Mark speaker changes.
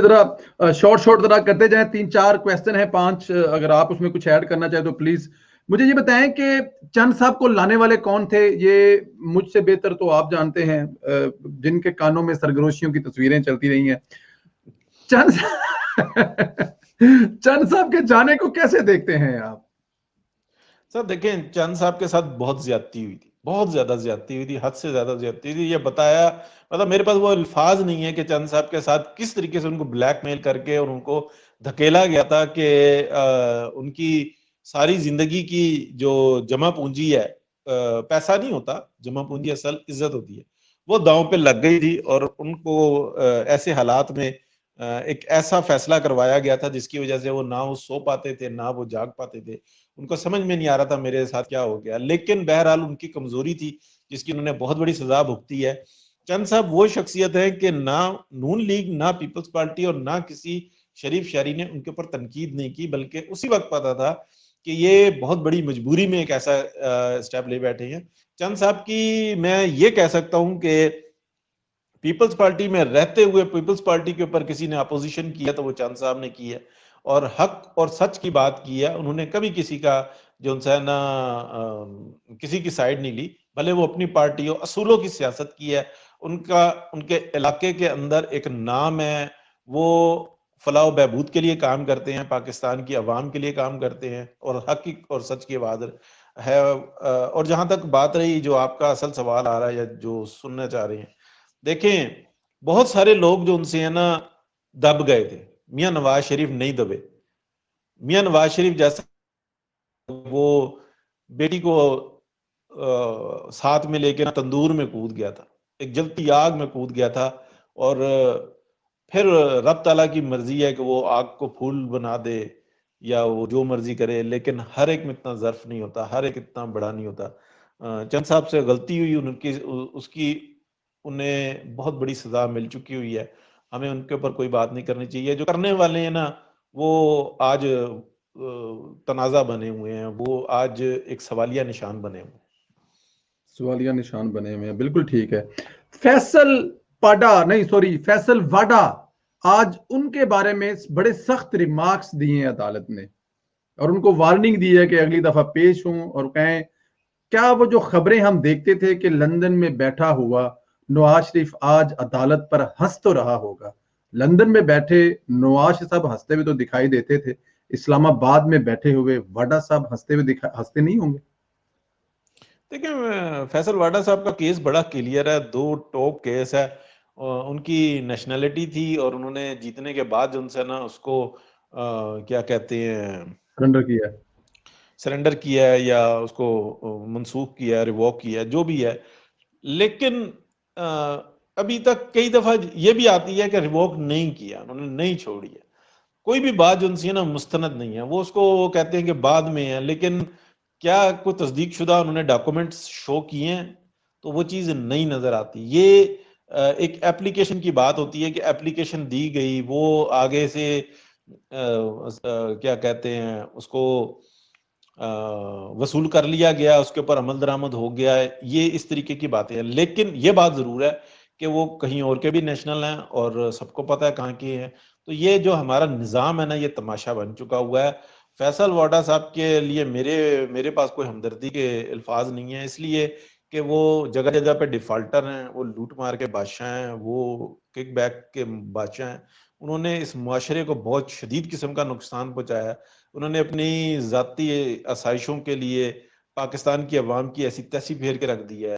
Speaker 1: जरा short short जरा करते जाएं, 3-4 क्वेश्चन है, 5 अगर आप उसमें कुछ ऐड करना चाहे तो प्लीज मुझे ये बताएं कि चंद साहब को लाने वाले कौन थे। ये मुझसे बेहतर तो आप जानते हैं, जिनके कानों में सरगोशियों की तस्वीरें चलती रही हैं। चंद चंद साहब के जाने को कैसे देखते हैं आप?
Speaker 2: सर देखें, चंद साहब के साथ बहुत ज्यादती हुई थी, बहुत ज्यादा ज्यादती हुई थी, हद से ज्यादा ज्यादती हुई थी। ये बताया, मतलब मेरे पास वो अल्फाज नहीं है कि चंद साहब के साथ किस तरीके से उनको ब्लैकमेल करके और उनको धकेला गया था कि उनकी सारी जिंदगी की जो जमा पूंजी है, पैसा नहीं होता, जमा पूंजी असल इज्जत होती है, वो दांव पे लग गई थी। और उनको ऐसे हालात में एक ऐसा फैसला करवाया गया था जिसकी वजह से वो ना वो सो पाते थे ना वो जाग पाते थे। उनको समझ में नहीं आ रहा था मेरे साथ क्या हो गया, लेकिन बहरहाल उनकी कमजोरी थी जिसकी उन्होंने बहुत बड़ी सजा भुगती है। चंद साहब वो शख्सियत है कि ना नून लीग, ना पीपल्स पार्टी और ना किसी शरीफ शहरी ने उनके ऊपर तनकीद नहीं की, बल्कि उसी वक्त पता था कि ये बहुत बड़ी मजबूरी में एक ऐसा स्टेप ले बैठे हैं। चंद साहब की मैं ये कह सकता हूं कि पीपल्स पार्टी में रहते हुए पीपल्स पार्टी के ऊपर किसी ने अपोजिशन किया तो वो चंद साहब ने की है, और हक और सच की बात की है। उन्होंने कभी किसी का जो उनसे है ना किसी की साइड नहीं ली, भले वो अपनी पार्टी हो, असूलों की सियासत की है। उनका उनके इलाके के अंदर एक नाम है, वो फलाह बहबूद के लिए काम करते हैं, पाकिस्तान की आवाम के लिए काम करते हैं और हक और सच की बात है। और जहां तक बात रही जो आपका असल सवाल आ रहा है या जो सुनना चाह रहे हैं, देखें बहुत सारे लोग जो उनसे है ना दब गए थे, मियां नवाज शरीफ नहीं दबे। मियां नवाज शरीफ जैसा वो बेटी को साथ में लेके ना तंदूर में कूद गया था, एक जलती आग में कूद गया था। और फिर रब ताला की मर्जी है कि वो आग को फूल बना दे या वो जो मर्जी करे, लेकिन हर एक में इतना ज़र्फ नहीं होता, हर एक इतना बड़ा नहीं होता। चंद साहब से गलती हुई, उनकी उसकी उन्हें बहुत बड़ी सजा मिल चुकी हुई है। हमें उनके ऊपर कोई बात नहीं करनी चाहिए। जो करने वाले हैं ना वो आज तनाज़ा बने हुए हैं, वो आज एक सवालिया निशान बने हुए हैं।
Speaker 1: सवालिया निशान बने हुए हैं, बिल्कुल ठीक है। फैसल पाडा नहीं, सॉरी, फैसल वाडा, आज उनके बारे में बड़े सख्त रिमार्क्स दिए हैं अदालत ने और उनको वार्निंग दी है कि अगली दफा पेश हों और कहें। क्या वो जो खबरें हम देखते थे कि लंदन में बैठा हुआ नवाज शरीफ आज अदालत पर हंस तो रहा होगा? लंदन में बैठे नवाज साहब हंसते हुए तो दिखाई देते थे, इस्लामाबाद में बैठे हुए वाडा साहब हंसते हुए हंसते नहीं होंगे?
Speaker 2: देखिए, फैसल वाडा साहब का केस बड़ा क्लियर है, दो टॉप केस है। उनकी नेशनैलिटी थी और उन्होंने जीतने के बाद उनसे ना उसको क्या कहते हैं,
Speaker 1: सरेंडर किया है।
Speaker 2: सरेंडर किया है या उसको मनसूख किया है, रिवॉक किया है, जो भी है। लेकिन अ, अभी तक कई दफा ये भी आती है कि रिवॉक नहीं किया, उन्होंने नहीं छोड़ी है। कोई भी बात जो उनसे ना मुस्तनद नहीं है, वो उसको वो कहते हैं कि बाद में है, लेकिन क्या कोई तस्दीक शुदा उन्होंने डॉक्यूमेंट्स शो किए हैं तो वो चीज़ नहीं नज़र आती। ये एक एप्लीकेशन की बात होती है कि एप्लीकेशन दी गई, वो आगे से क्या कहते हैं उसको वसूल कर लिया गया, उसके ऊपर अमल दरामद हो गया है, ये इस तरीके की बातें हैं। लेकिन ये बात ज़रूर है कि वो कहीं और के भी नेशनल हैं और सबको पता है कहाँ के हैं। तो ये जो हमारा निज़ाम है ना, ये तमाशा बन चुका हुआ है। फैसल वाडा साहब के लिए मेरे मेरे पास कोई हमदर्दी के अल्फाज नहीं है, इसलिए कि वो जगह जगह पे डिफाल्टर हैं, वो लूट मार के बादशाह हैं, वो किक बैक के बादशाह हैं। उन्होंने इस मुआशरे को बहुत शदीद किस्म का नुकसान पहुंचाया है। उन्होंने अपनी जाती आसाइशों के लिए पाकिस्तान की अवाम की ऐसी तैसी फेर के रख दी है।